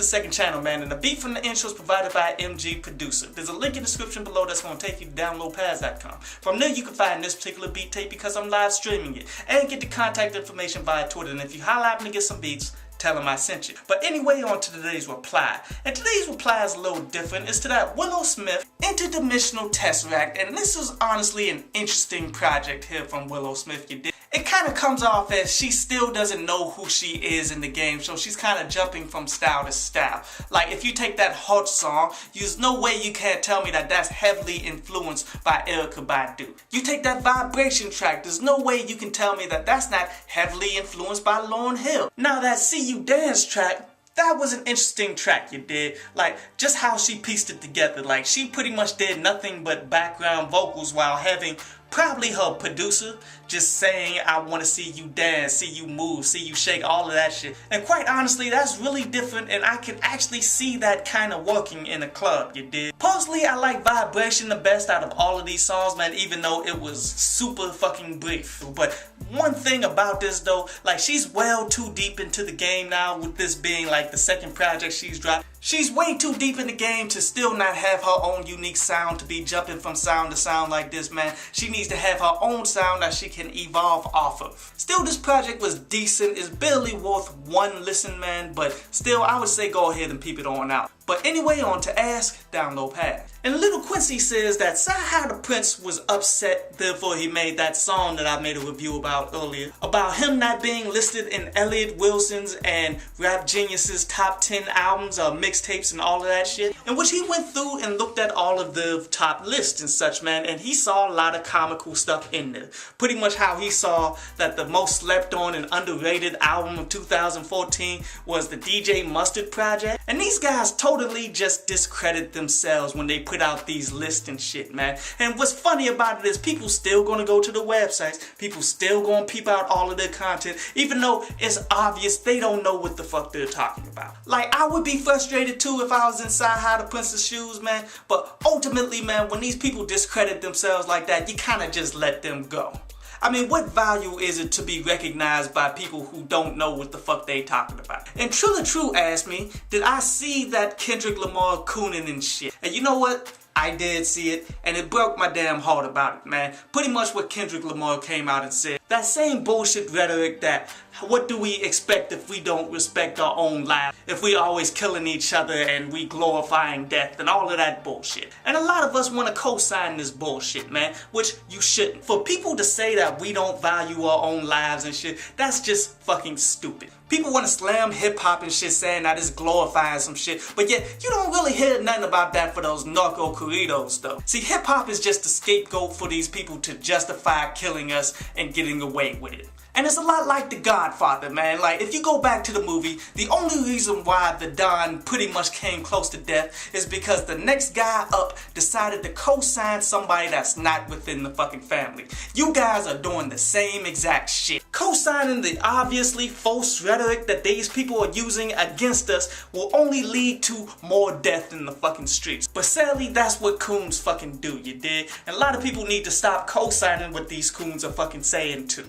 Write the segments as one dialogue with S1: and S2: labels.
S1: second channel, man, and the beat from the intro is provided by MG Producer. There's a link in the description below that's going to take you to downloadpads.com. From there you can find this particular beat tape because I'm live streaming it, and get the contact information via Twitter, and if you holler at me to get some beats, tell them I sent you. But anyway, on to today's reply. And today's reply is a little different. It's to that Willow Smith Interdimensional Tesseract, and this is honestly an interesting project here from Willow Smith. You did. It kind of comes off as she still doesn't know who she is in the game, so she's kind of jumping from style to style. Like, if you take that Hot song, there's no way you can't tell me that that's heavily influenced by Erykah Badu. You take that Vibration track, there's no way you can tell me that that's not heavily influenced by Lauryn Hill. Now that See You Dance track, that was an interesting track, you did. Like, just how she pieced it together. Like, she pretty much did nothing but background vocals while having probably her producer just saying, I want to see you dance, see you move, see you shake, all of that shit. And quite honestly, that's really different, and I can actually see that kind of working in a club, you did. Personally, I like Vibration the best out of all of these songs, man, even though it was super fucking brief. But one thing about this though, like, she's well too deep into the game now, with this being like the second project she's dropped. She's way too deep in the game to still not have her own unique sound, to be jumping from sound to sound like this, man. She needs to have her own sound that she can evolve off of. Still, this project was decent. It's barely worth one listen, man, but still, I would say go ahead and peep it on out. But anyway, on to Ask, Download Pads. And Little Quincy says that Sci-Hi the Prince was upset, therefore he made that song that I made a review about earlier, about him not being listed in Elliott Wilson's and Rap Genius's top 10 albums or mixtapes and all of that shit. In which he went through and looked at all of the top lists and such, man, and he saw a lot of comical stuff in there. Pretty much how he saw that the most slept on and underrated album of 2014 was the DJ Mustard Project. And these guys totally just discredit themselves when they put out these lists and shit, man. And what's funny about it is people still gonna go to the websites, people still gonna peep out all of their content, even though it's obvious they don't know what the fuck they're talking about. Like, I would be frustrated too if I was in Sci-Hi the Prince's shoes, man, but ultimately, man, when these people discredit themselves like that, you kinda just let them go. I mean, what value is it to be recognized by people who don't know what the fuck they talking about? And Trilla True asked me, did I see that Kendrick Lamar cooning and shit? And you know what? I did see it, and it broke my damn heart about it, man. Pretty much what Kendrick Lamar came out and said. That same bullshit rhetoric that, what do we expect if we don't respect our own lives? If we always killing each other and we glorifying death and all of that bullshit. And a lot of us want to co-sign this bullshit, man, which you shouldn't. For people to say that we don't value our own lives and shit, that's just fucking stupid. People want to slam hip-hop and shit saying that it's glorifying some shit, but yet you don't really hear nothing about that for those narco corridos though. See, hip-hop is just a scapegoat for these people to justify killing us and getting away with it. And it's a lot like The Godfather, man. Like, if you go back to the movie, the only reason why the Don pretty much came close to death is because the next guy up decided to co-sign somebody that's not within the fucking family. You guys are doing the same exact shit. Co-signing the obviously false rhetoric that these people are using against us will only lead to more death in the fucking streets. But sadly, that's what coons fucking do, you dig? And a lot of people need to stop co-signing what these coons are fucking saying too.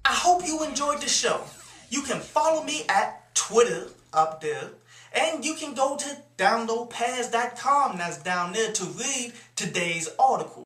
S1: I hope you enjoyed the show. You can follow me at Twitter up there, and you can go to downloadpads.com, that's down there, to read today's article.